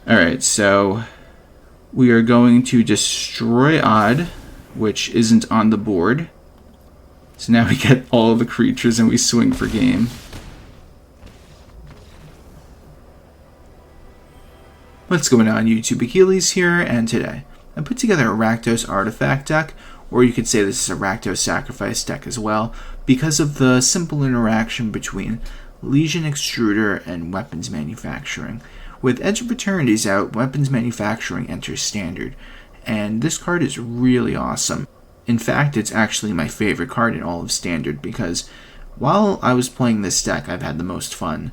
Alright, so we are going to destroy Odd, which isn't on the board. So now we get all the creatures and we swing for game. What's going on, YouTube? Achilles here, and today I put together a Rakdos artifact deck, or you could say this is a Rakdos sacrifice deck as well, because of the simple interaction between Legion Extruder and weapons manufacturing. With Edge of Eternities out, weapons manufacturing enters standard, and this card is really awesome. In fact, it's actually my favorite card in all of standard, because while I was playing this deck, I've had the most fun.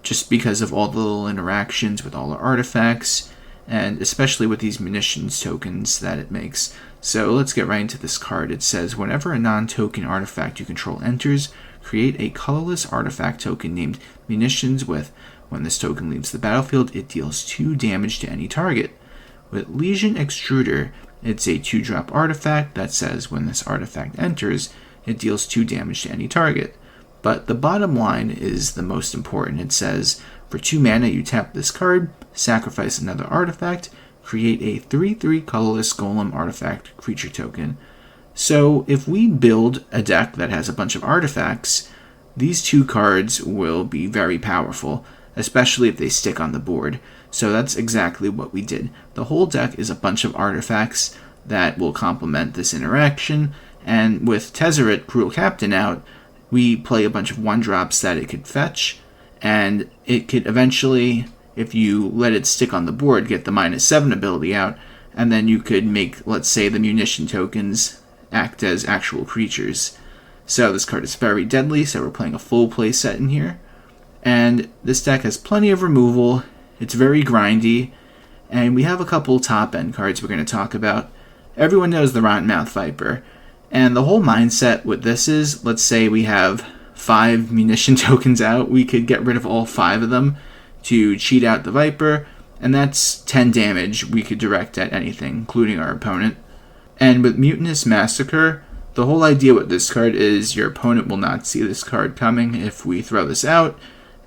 Just because of all the little interactions with all the artifacts, and especially with these munitions tokens that it makes. So let's get right into this card. It says, whenever a non-token artifact you control enters, create a colorless artifact token named Munitions with, when this token leaves the battlefield, it deals 2 damage to any target. With Legion Extruder, it's a 2-drop artifact that says, when this artifact enters, it deals 2 damage to any target. But the bottom line is the most important. It says, for 2 mana you tap this card, sacrifice another artifact, create a 3/3 colorless golem artifact creature token. So if we build a deck that has a bunch of artifacts, these 2 cards will be very powerful, especially if they stick on the board. So that's exactly what we did. The whole deck is a bunch of artifacts that will complement this interaction, and with Tezzeret, Cruel Captain, out, we play a bunch of 1-drops that it could fetch, and it could eventually, if you let it stick on the board, get the -7 ability out, and then you could make, let's say, the munition tokens act as actual creatures. So this card is very deadly, so we're playing a full play set in here. And this deck has plenty of removal, it's very grindy, and we have a couple top-end cards we're going to talk about. Everyone knows the Rottenmouth Viper. And the whole mindset with this is, let's say we have 5 munition tokens out, we could get rid of all 5 of them to cheat out the Viper, and that's 10 damage we could direct at anything, including our opponent. And with Mutinous Massacre, the whole idea with this card is your opponent will not see this card coming if we throw this out,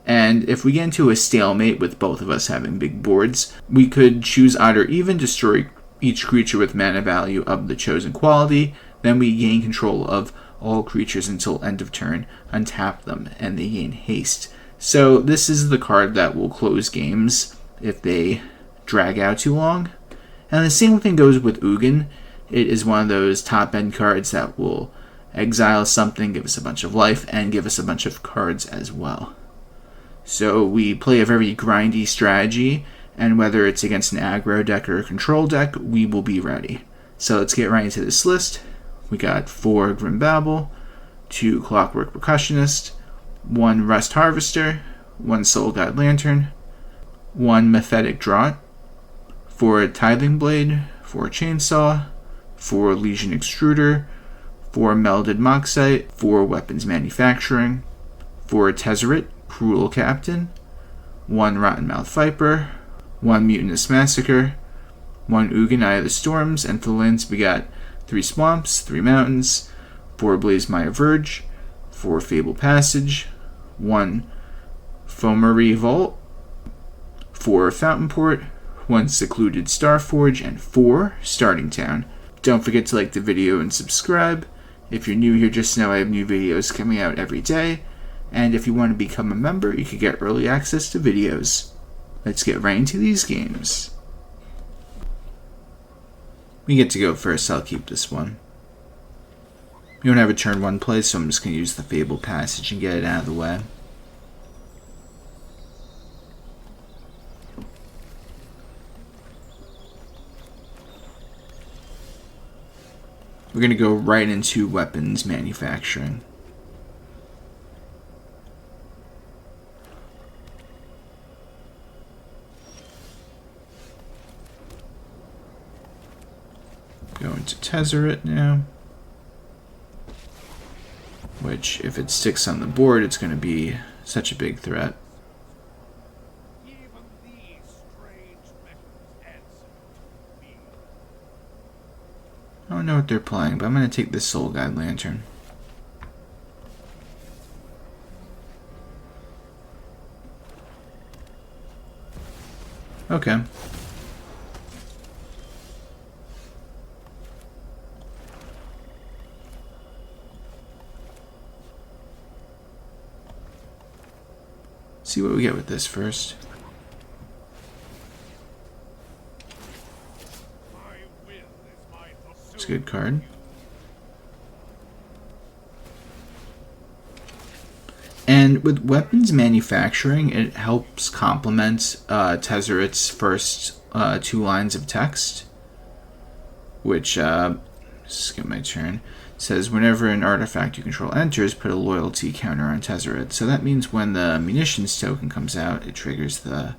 and if we get into a stalemate with both of us having big boards, we could choose odd or even, destroy each creature with mana value of the chosen quality. Then we gain control of all creatures until end of turn, untap them, and they gain haste. So this is the card that will close games if they drag out too long. And the same thing goes with Ugin. It is one of those top-end cards that will exile something, give us a bunch of life, and give us a bunch of cards as well. So we play a very grindy strategy, and whether it's against an aggro deck or a control deck, we will be ready. So let's get right into this list. We got 4 Grim Bauble, 2 Clockwork Percussionist, 1 Rust Harvester, 1 Soul Guide Lantern, 1 Mephitic Draught, 4 Tithing Blade, 4 Chainsaw, 4 Legion Extruder, 4 Melded Moxite, 4 Weapons Manufacturing, 4 Tezzeret, Cruel Captain, 1 Rottenmouth Viper, 1 Mutinous Massacre, 1 Ugin Eye of the Storms, and for the lands we got 3 Swamps, 3 Mountains, 4 Blazemire Verge, 4 Fabled Passage, 1 Fomori Vault, 4 Fountainport, 1 Secluded Starforge, and 4 Starting Town. Don't forget to like the video and subscribe. If you're new here, just know I have new videos coming out every day. And if you want to become a member, you can get early access to videos. Let's get right into these games. We get to go first, I'll keep this one. We don't have a turn 1 play, so I'm just going to use the Fabled Passage and get it out of the way. We're going to go right into weapons manufacturing. Go into Tezzeret now, which if it sticks on the board, it's going to be such a big threat. I don't know what they're playing, but I'm going to take this Soul Guide Lantern. Okay. See what we get with this first. It's a good card. And with weapons manufacturing, it helps complement Tezzeret's first 2 lines of text, which, skip my turn, says whenever an artifact you control enters, put a loyalty counter on Tezzeret. So that means when the munitions token comes out, it triggers the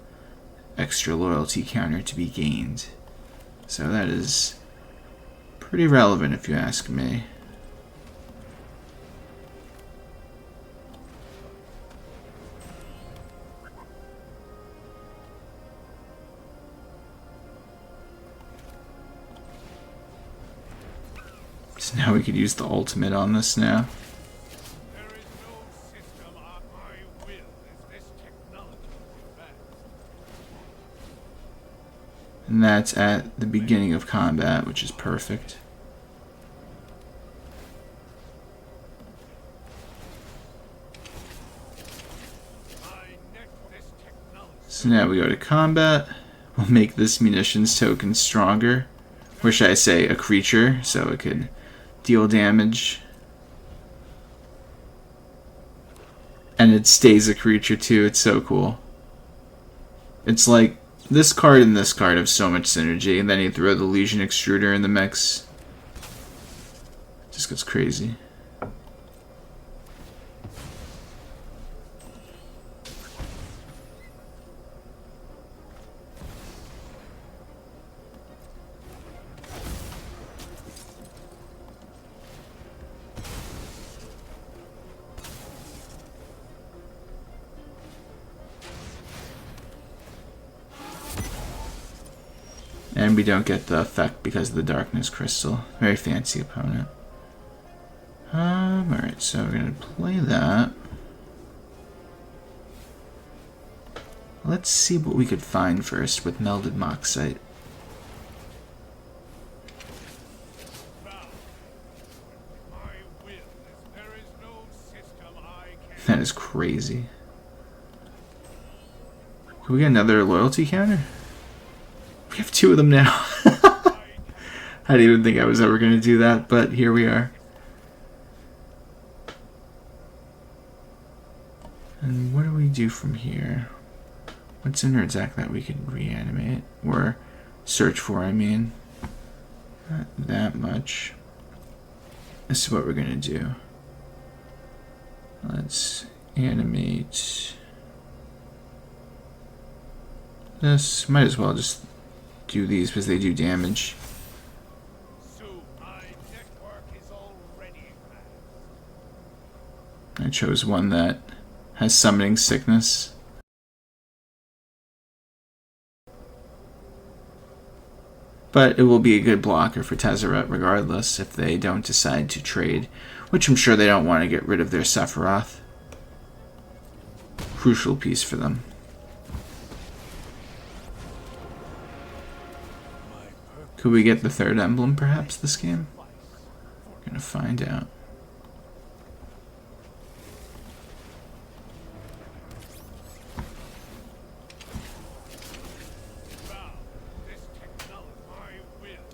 extra loyalty counter to be gained. So that is pretty relevant if you ask me. So now we could use the ultimate on this now. And that's at the beginning of combat, which is perfect. So now we go to combat. We'll make this munitions token stronger. Or should I say a creature, so it could deal damage. And it stays a creature too, it's so cool. It's like this card and this card have so much synergy, and then you throw the Legion Extruder in the mix. It just gets crazy. And we don't get the effect because of the Darkness Crystal. Very fancy opponent. Alright, so we're going to play that. Let's see what we could find first with Melded Moxite. That is crazy. Can we get another loyalty counter? We have 2 of them now. I didn't even think I was ever going to do that, but here we are. And what do we do from here? What's in our deck that we could reanimate? Or search for, I mean. Not that much. This is what we're going to do. Let's animate this. Might as well just do these because they do damage. I chose one that has Summoning Sickness. But it will be a good blocker for Tezzeret regardless if they don't decide to trade, which I'm sure they don't want to get rid of their Sephiroth. Crucial piece for them. Could we get the 3rd emblem perhaps this game? We're gonna find out.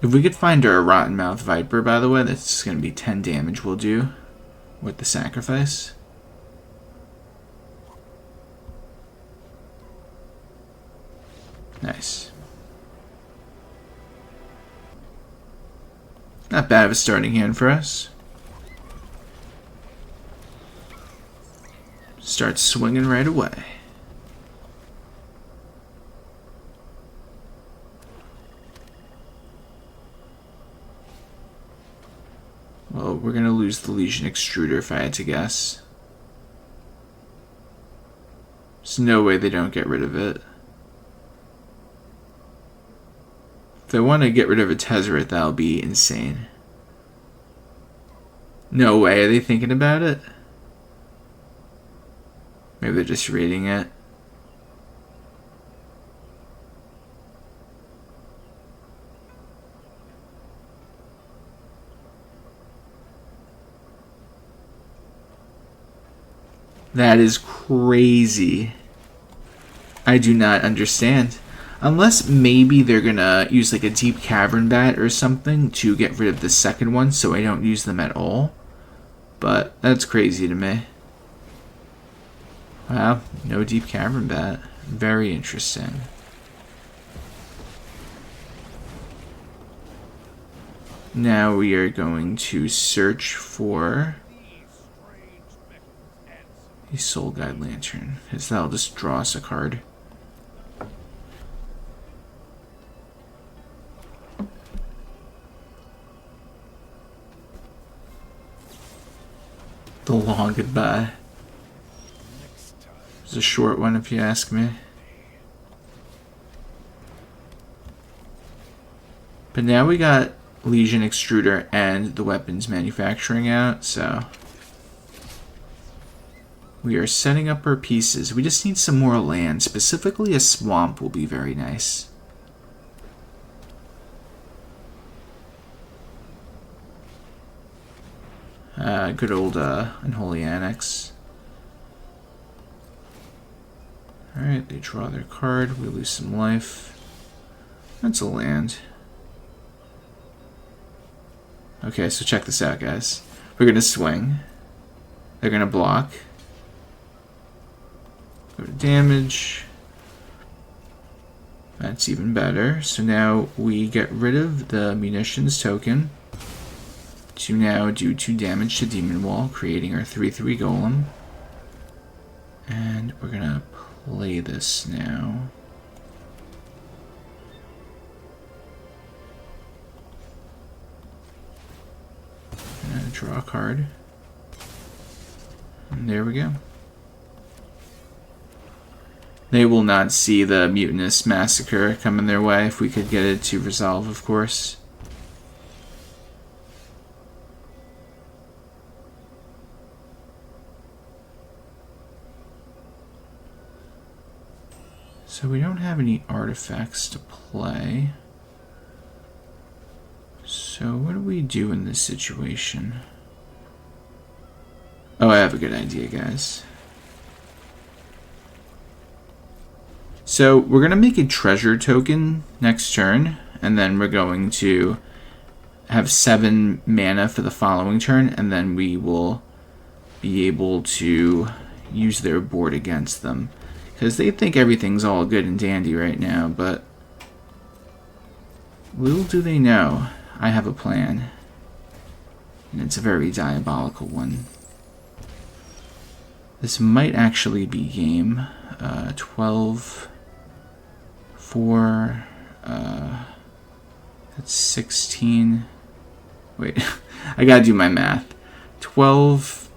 If we could find our Rottenmouth Viper, by the way, that's gonna be 10 damage we'll do with the sacrifice. Nice. Not bad of a starting hand for us. Start swinging right away. Well, we're going to lose the Legion Extruder if I had to guess. There's no way they don't get rid of it. If they want to get rid of a Tezzeret, that'll be insane. No way, are they thinking about it? Maybe they're just reading it. That is crazy. I do not understand. Unless maybe they're gonna use like a Deep Cavern Bat or something to get rid of the second one so I don't use them at all. But that's crazy to me. Wow, no Deep Cavern Bat. Very interesting. Now we are going to search for a Soul Guide Lantern, because that'll just draw us a card. The long goodbye. It's a short one if you ask me. But now we got Legion Extruder and the weapons manufacturing out, so we are setting up our pieces. We just need some more land. Specifically a swamp will be very nice. Good old Unholy Annex. Alright, they draw their card. We lose some life. That's a land. Okay, so check this out, guys. We're going to swing. They're going to block. Go to damage. That's even better. So now we get rid of the munitions token to now do 2 damage to Demon Wall, creating our 3/3 golem. And we're going to play this now. And draw a card. And there we go. They will not see the Mutinous Massacre coming their way if we could get it to resolve, of course. So we don't have any artifacts to play. So what do we do in this situation? Oh, I have a good idea, guys. So we're going to make a treasure token next turn, and then we're going to have 7 mana for the following turn, and then we will be able to use their board against them. Because they think everything's all good and dandy right now, but little do they know I have a plan. And it's a very diabolical one. This might actually be game 12, 4, that's 16. Wait, I gotta do my math. 12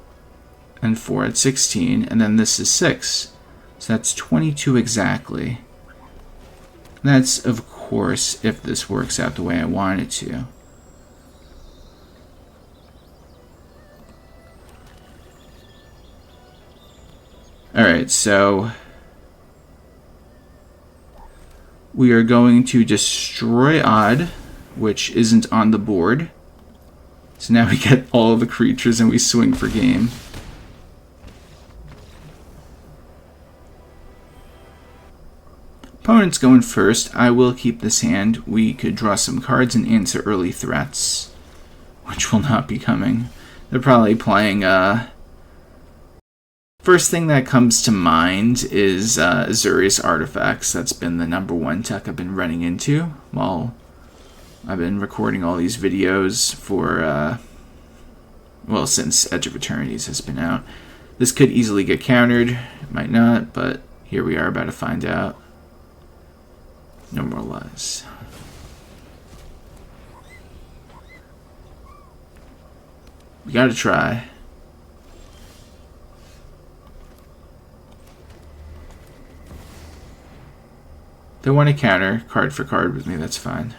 and 4 at 16, and then this is 6. So that's 22 exactly. That's, of course, if this works out the way I want it to. Alright, so we are going to destroy Odd, which isn't on the board. So now we get all of the creatures and we swing for game. Opponent's going first. I will keep this hand. We could draw some cards and answer early threats, which will not be coming. They're probably playing first thing that comes to mind is Azorius Artifacts. That's been the #1 tech I've been running into while I've been recording all these videos for, well, since Edge of Eternities has been out. This could easily get countered. It might not, but here we are about to find out. No more lies. We gotta try. They want to counter card for card with me, that's fine.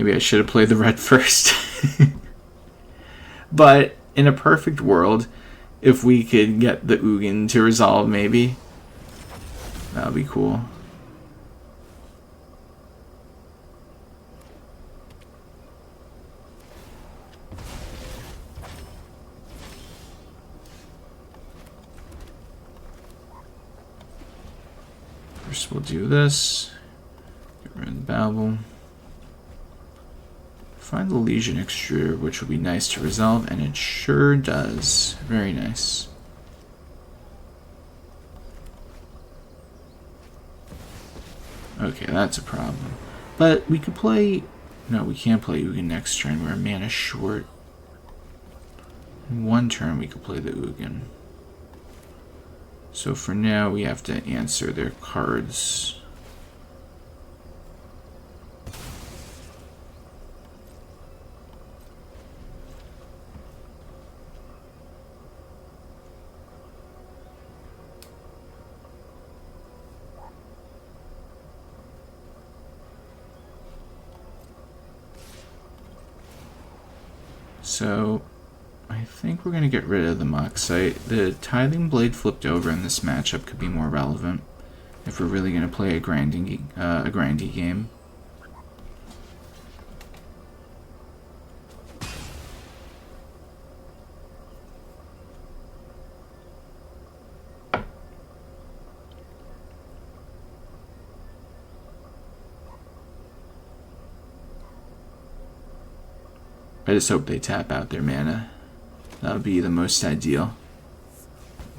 Maybe I should have played the red first. But in a perfect world, if we could get the Ugin to resolve, maybe, that would be cool. First we'll do this. Get rid of the Bauble. Find the Legion Extruder, which will be nice to resolve, and it sure does. Very nice. Okay, that's a problem. But we could play... No, we can't play Ugin next turn. We're mana short. In one turn we could play the Ugin. So for now we have to answer their cards. So, I think we're going to get rid of the Moxite. The Tithing Blade flipped over in this matchup could be more relevant if we're really going to play a grindy game. I just hope they tap out their mana. That would be the most ideal.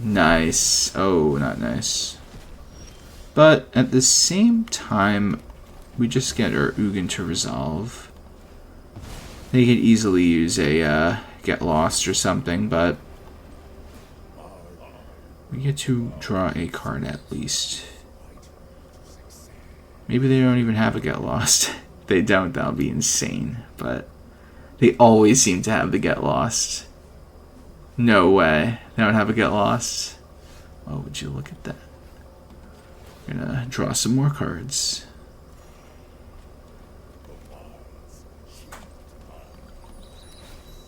Nice. Oh, not nice. But at the same time, we just get our Ugin to resolve. They could easily use a Get Lost or something, but we get to draw a card at least. Maybe they don't even have a Get Lost. If they don't, that'll be insane, but they always seem to have the Get Lost. No way. They don't have a Get Lost. Oh, would you look at that? We're gonna draw some more cards.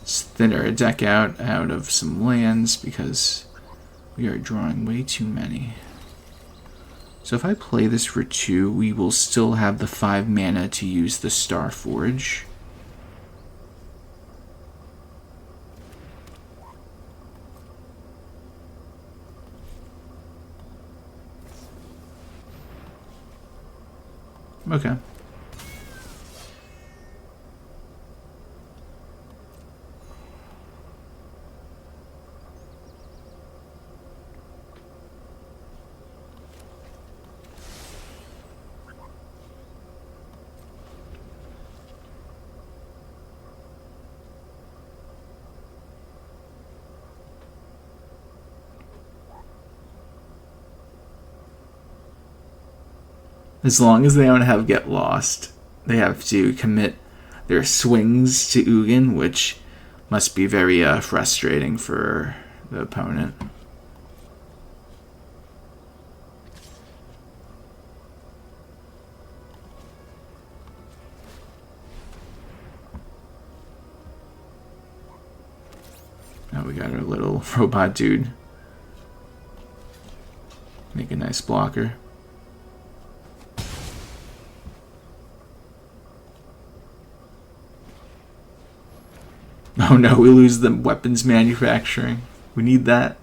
Let's thin our deck out of some lands because we are drawing way too many. So if I play this for 2, we will still have the 5 mana to use the Starforge. Okay. As long as they don't have Get Lost, they have to commit their swings to Ugin, which must be very frustrating for the opponent. Now we got our little robot dude. Make a nice blocker. Oh no, we lose the weapons manufacturing. We need that.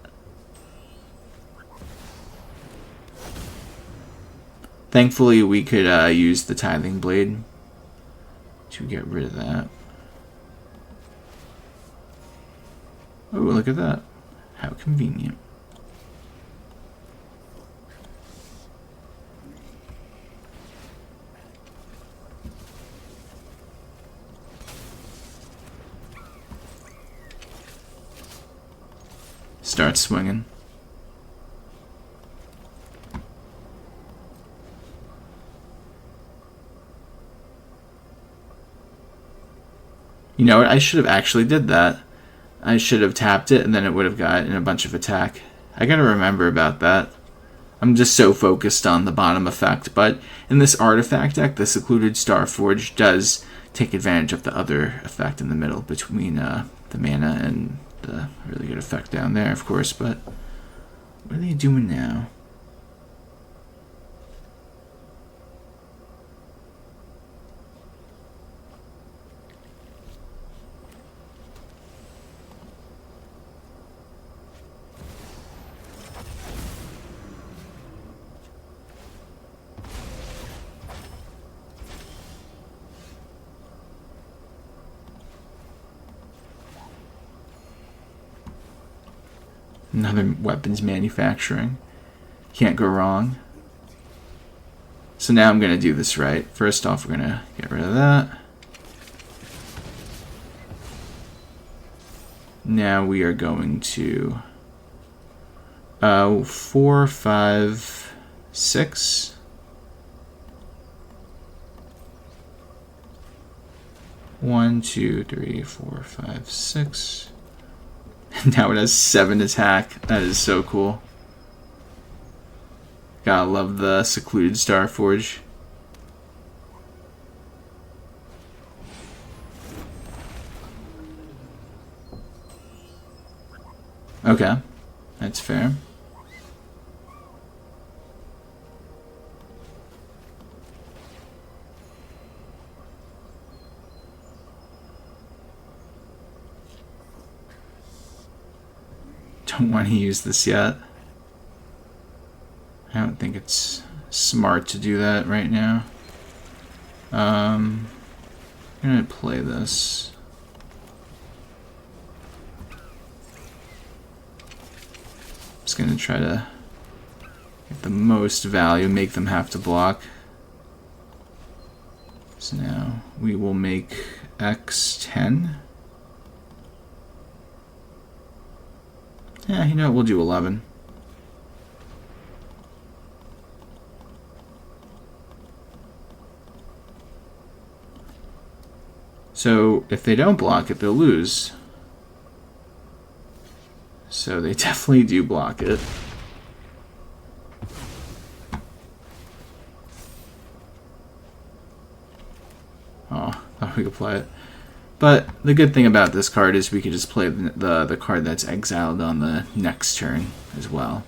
Thankfully, we could use the Tithing Blade to get rid of that. Oh, look at that. How convenient. Start swinging. You know what? I should have actually did that. I should have tapped it and then it would have gotten a bunch of attack. I gotta remember about that. I'm just so focused on the bottom effect. But in this artifact deck, the Secluded Starforge does take advantage of the other effect in the middle between the mana and the really good effect down there, of course. But what are they doing now? Another weapons manufacturing. Can't go wrong. So now I'm going to do this right. First off, we're going to get rid of that. Now we are going to 4, 5, 6. One, 2, 3, 4, 5, 6. Now it has 7 attack. That is so cool. Gotta love the Secluded Starforge. Okay, that's fair. Don't want to use this yet. I don't think it's smart to do that right now. I'm gonna play this. Just gonna try to get the most value, make them have to block. So now we will make X 10. Yeah, you know what, we'll do 11. So if they don't block it, they'll lose. So they definitely do block it. Oh, thought we could play it. But the good thing about this card is we could just play the card that's exiled on the next turn as well.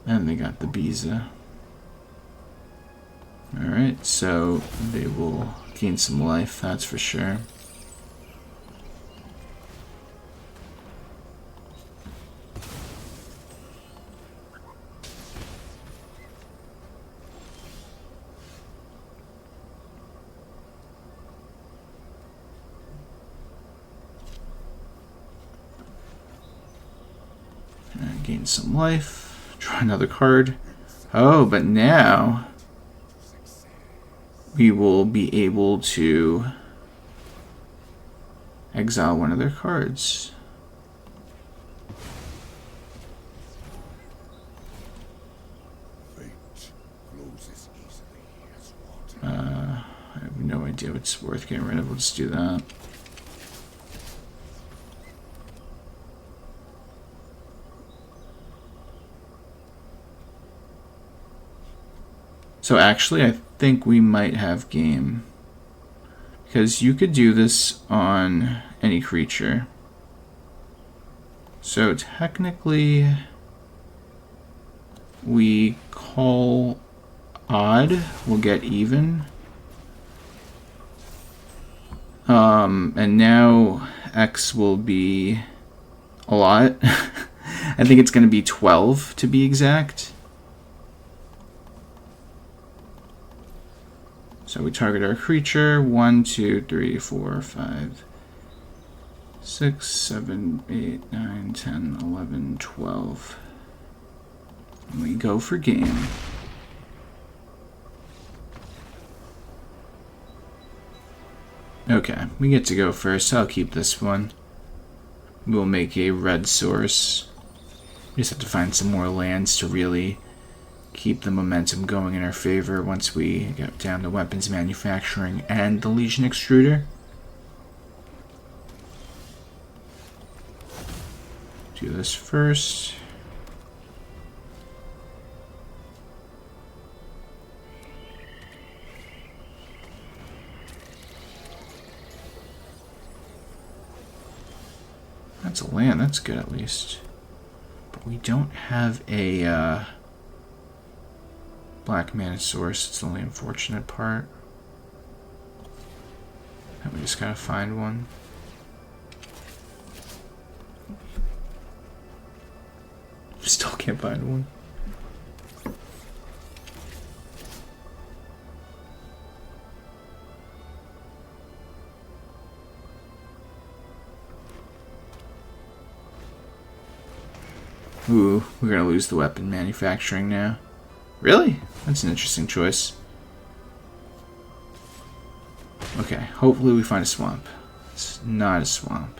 And they got the Biza. Alright, so they will gain some life, that's for sure. Gain some life. Draw another card. Oh, but now we will be able to exile one of their cards. I have no idea what's worth getting rid of. We'll just do that. So actually, I think we might have game. Because you could do this on any creature. So technically, we call odd, we'll get even. And now X will be a lot. I think it's going to be 12 to be exact. So we target our creature, 1, 2, 3, 4, 5, 6, 7, 8, 9, 10, 11, 12. And we go for game. Okay, we get to go first. I'll keep this one. We'll make a red source. We just have to find some more lands to really keep the momentum going in our favor once we get down to weapons manufacturing and the Legion Extruder. Do this first. That's a land, that's good at least. But we don't have a black mana source, it's the only unfortunate part. And we just gotta find one. Still can't find one. Ooh, we're gonna lose the weapon manufacturing now. Really? That's an interesting choice. Okay, hopefully we find a swamp. It's not a swamp.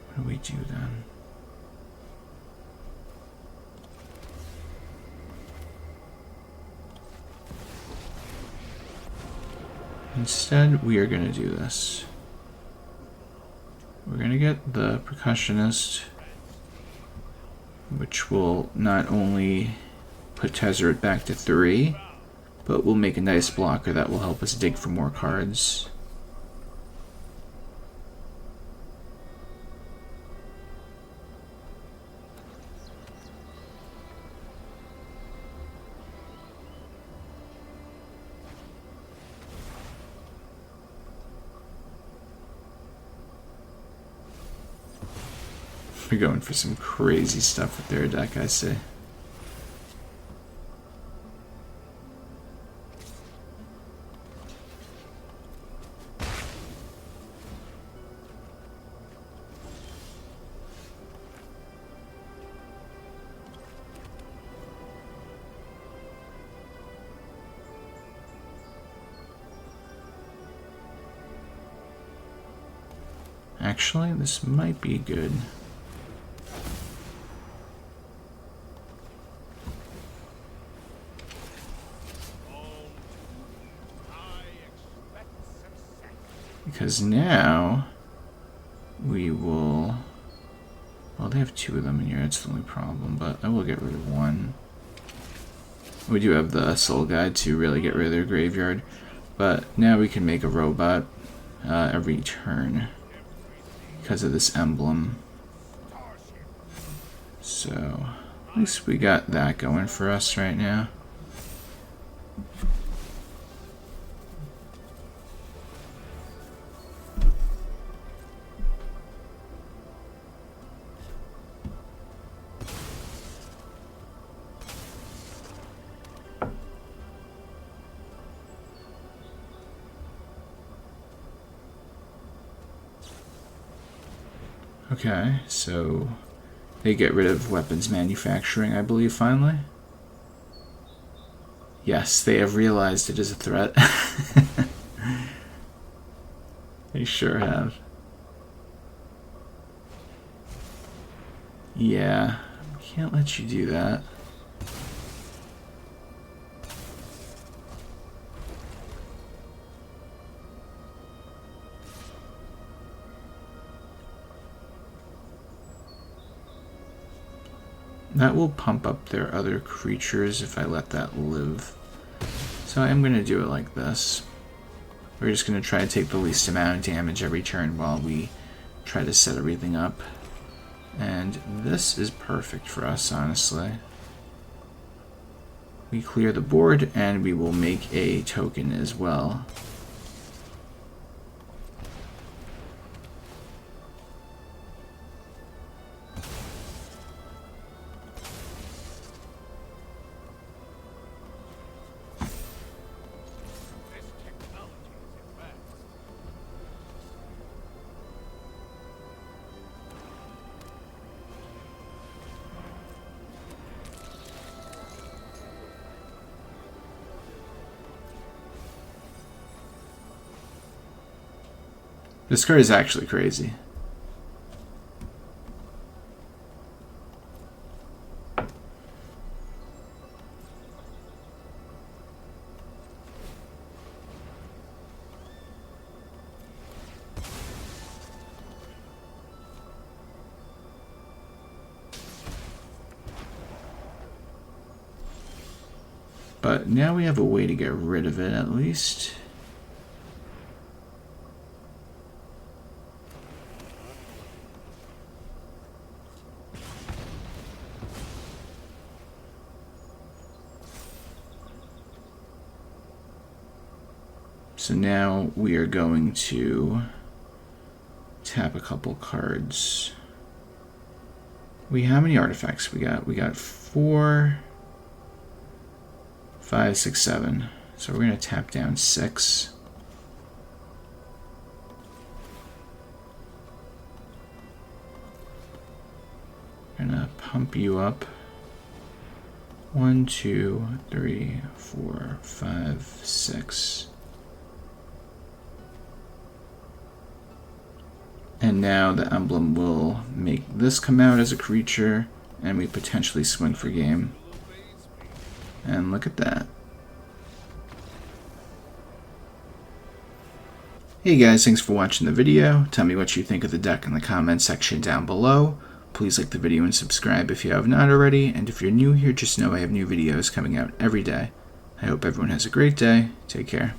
What do we do then? Instead, we are going to do this. We're going to get the Percussionist, which will not only put Tezzeret back to 3, but will make a nice blocker that will help us dig for more cards. We're going for some crazy stuff with their deck, I say. Actually, this might be good. Because now we will, well, they have 2 of them in here, that's the only problem, but I will get rid of 1. We do have the Soul Guide to really get rid of their graveyard, but now we can make a robot every turn because of this emblem. So at least we got that going for us right now. Okay, so they get rid of weapons manufacturing, I believe, finally. Yes, they have realized it is a threat. They sure have. Yeah, can't let you do that. That will pump up their other creatures if I let that live. So I'm going to do it like this. We're just going to try to take the least amount of damage every turn while we try to set everything up. And this is perfect for us, honestly. We clear the board and we will make a token as well. This card is actually crazy. But now we have a way to get rid of it, at least. So now we are going to tap a couple cards. How many artifacts we got? We got 4, 5, 6, 7. So we're going to tap down 6. I'm going to pump you up. 1, 2, 3, 4, 5, 6. And now the emblem will make this come out as a creature, and we potentially swing for game. And look at that. Hey guys, thanks for watching the video. Tell me what you think of the deck in the comments section down below. Please like the video and subscribe if you have not already. And if you're new here, just know I have new videos coming out every day. I hope everyone has a great day. Take care.